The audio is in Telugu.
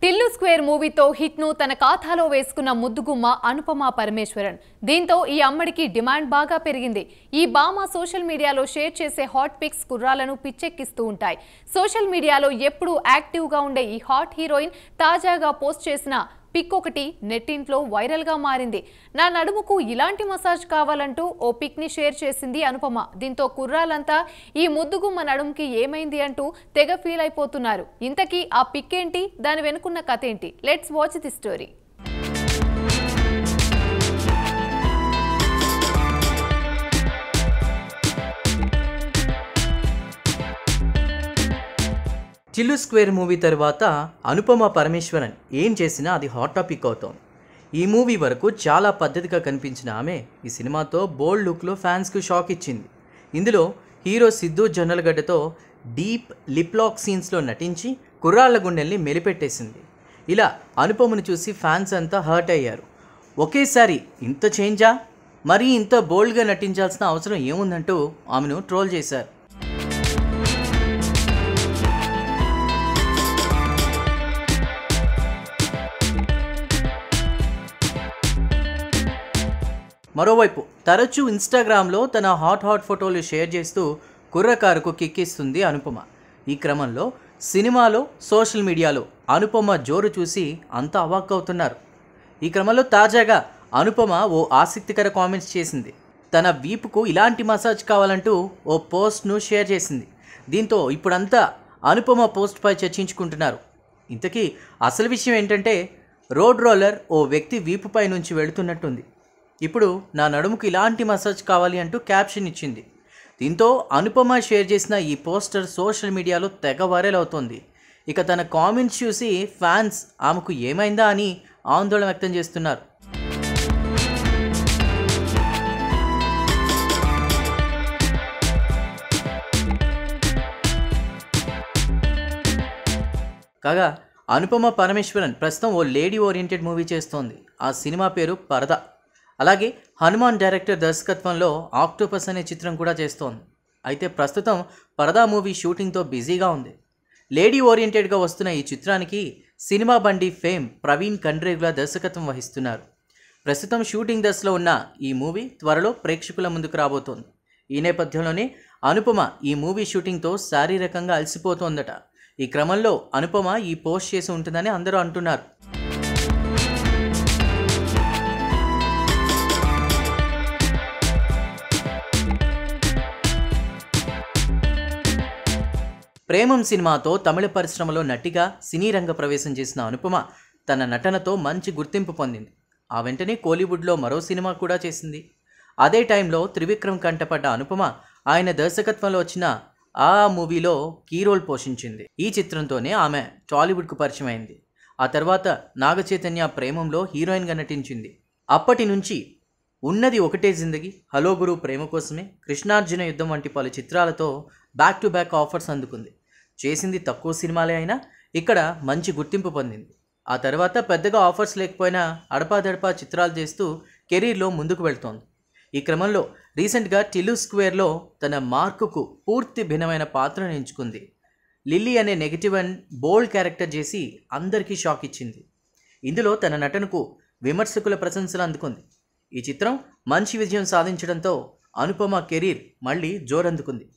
టిల్లు స్క్వేర్ మూవీతో హిట్ ను తన ఖాతాలో వేసుకున్న ముద్దుగుమ్మ అనుపమ పరమేశ్వరన్. దీంతో ఈ అమ్మడికి డిమాండ్ బాగా పెరిగింది. ఈ భామ సోషల్ మీడియాలో షేర్ చేసే హాట్ పిక్స్ కుర్రాలను పిచ్చెక్కిస్తూ ఉంటాయి. సోషల్ మీడియాలో ఎప్పుడూ యాక్టివ్ గా ఉండే ఈ హాట్ హీరోయిన్ తాజాగా పోస్ట్ చేసిన పిక్ ఒకటి నెట్టింట్లో వైరల్ గా మారింది. నా నడుముకు ఇలాంటి మసాజ్ కావాలంటూ ఓ పిక్ ని షేర్ చేసింది అనుపమ. దీంతో కుర్రాలంతా ఈ ముద్దుగుమ్మ నడుముకి ఏమైంది అంటూ తెగ ఫీల్ అయిపోతున్నారు. ఇంతకీ ఆ పిక్ ఏంటి, దాని వెనుకున్న కథ ఏంటి? Let's watch the story. Tillu square movie తర్వాత అనుపమ పరమేశ్వరన్ ఏం చేసినా అది హాట్ టాపిక్ అవుతోంది. ఈ మూవీ వరకు చాలా పద్ధతిగా కనిపించిన ఆమె ఈ సినిమాతో బోల్డ్ లుక్లో ఫ్యాన్స్కు షాక్ ఇచ్చింది. ఇందులో హీరో సిద్ధు జొన్నలగడ్డతో డీప్ లిప్ లాక్ సీన్స్లో నటించి కుర్రాళ్ల గుండెల్ని మెలిపెట్టేసింది. ఇలా అనుపమను చూసి ఫ్యాన్స్ అంతా హర్ట్ అయ్యారు. ఒకేసారి ఇంత చేంజా, మరీ ఇంత బోల్డ్గా నటించాల్సిన అవసరం ఏముందంటూ ఆమెను ట్రోల్ చేశారు. మరోవైపు తరచూ ఇన్స్టాగ్రామ్లో తన హాట్ ఫోటోలు షేర్ చేస్తూ కుర్రకారుకు కిక్కిస్తుంది అనుపమ. ఈ క్రమంలో సినిమాలో సోషల్ మీడియాలో అనుపమ జోరు చూసి అంతా అవాక్కవుతున్నారు. ఈ క్రమంలో తాజాగా అనుపమ ఓ ఆసక్తికర కామెంట్స్ చేసింది. తన వీపుకు ఇలాంటి మసాజ్ కావాలంటూ ఓ పోస్ట్ను షేర్ చేసింది. దీంతో ఇప్పుడంతా అనుపమ పోస్ట్పై చర్చించుకుంటున్నారు. ఇంతకీ అసలు విషయం ఏంటంటే, రోడ్ రోలర్ ఓ వ్యక్తి వీపుపై నుంచి వెళుతున్నట్టుంది. ఇప్పుడు నా నడుముకు ఇలాంటి మసాజ్ కావాలి అంటూ క్యాప్షన్ ఇచ్చింది. దీంతో అనుపమ షేర్ చేసిన ఈ పోస్టర్ సోషల్ మీడియాలో తెగ వైరల్ అవుతోంది. ఇక తన కామెంట్స్ చూసి ఫ్యాన్స్ ఆమెకు ఏమైందా అని ఆందోళన వ్యక్తం చేస్తున్నారు. కాగా అనుపమ పరమేశ్వరన్ ప్రస్తుతం ఓ లేడీ ఓరియంటెడ్ మూవీ చేస్తోంది. ఆ సినిమా పేరు పరదా. అలాగే హనుమాన్ డైరెక్టర్ దర్శకత్వంలో ఆక్టోపస్ అనే చిత్రం కూడా చేస్తోంది. అయితే ప్రస్తుతం పరదా మూవీ షూటింగ్తో బిజీగా ఉంది. లేడీ ఓరియంటెడ్గా వస్తున్న ఈ చిత్రానికి సినిమా బండి ఫేమ్ ప్రవీణ్ కండ్రేగుల దర్శకత్వం వహిస్తున్నారు. ప్రస్తుతం షూటింగ్ దశలో ఉన్న ఈ మూవీ త్వరలో ప్రేక్షకుల ముందుకు రాబోతోంది. ఈ నేపథ్యంలోనే అనుపమ ఈ మూవీ షూటింగ్తో శారీరకంగా అలసిపోతోందట. ఈ క్రమంలో అనుపమ ఈ పోస్ట్ చేసి ఉంటుందని అందరూ అంటున్నారు. ప్రేమం సినిమాతో తమిళ పరిశ్రమలో నటిగా సినీ రంగ ప్రవేశం చేసిన అనుపమ తన నటనతో మంచి గుర్తింపు పొందింది. ఆ వెంటనే కోలీవుడ్లో మరో సినిమా కూడా చేసింది. అదే టైంలో త్రివిక్రమ్ కంటపడ్డ అనుపమ ఆయన దర్శకత్వంలో వచ్చిన ఆ మూవీలో కీ రోల్ పోషించింది. ఈ చిత్రంతోనే ఆమె టాలీవుడ్కు పరిచయం అయింది. ఆ తర్వాత నాగచైతన్య ప్రేమంలో హీరోయిన్గా నటించింది. అప్పటి నుంచి ఉన్నది ఒకటే జిందగీ, హలో గురు, ప్రేమ కోసమే, కృష్ణార్జున యుద్ధం వంటి పలు చిత్రాలతో బ్యాక్ టు బ్యాక్ ఆఫర్స్ అందుకుంది. చేసింది తక్కువ సినిమాలే అయినా ఇక్కడ మంచి గుర్తింపు పొందింది. ఆ తర్వాత పెద్దగా ఆఫర్స్ లేకపోయినా అడపాదడపా చిత్రాలు చేస్తూ కెరీర్లో ముందుకు వెళ్తోంది. ఈ క్రమంలో రీసెంట్గా టిల్లు స్క్వేర్లో తన మార్కుకు పూర్తి భిన్నమైన పాత్రను ఎంచుకుంది. లిల్లీ అనే నెగిటివ్ అండ్ బోల్డ్ క్యారెక్టర్ చేసి అందరికీ షాక్ ఇచ్చింది. ఇందులో తన నటనకు విమర్శకుల ప్రశంసలు అందుకుంది. ఈ చిత్రం మంచి విజయం సాధించడంతో అనుపమ కెరీర్ మళ్ళీ జోరందుకుంది.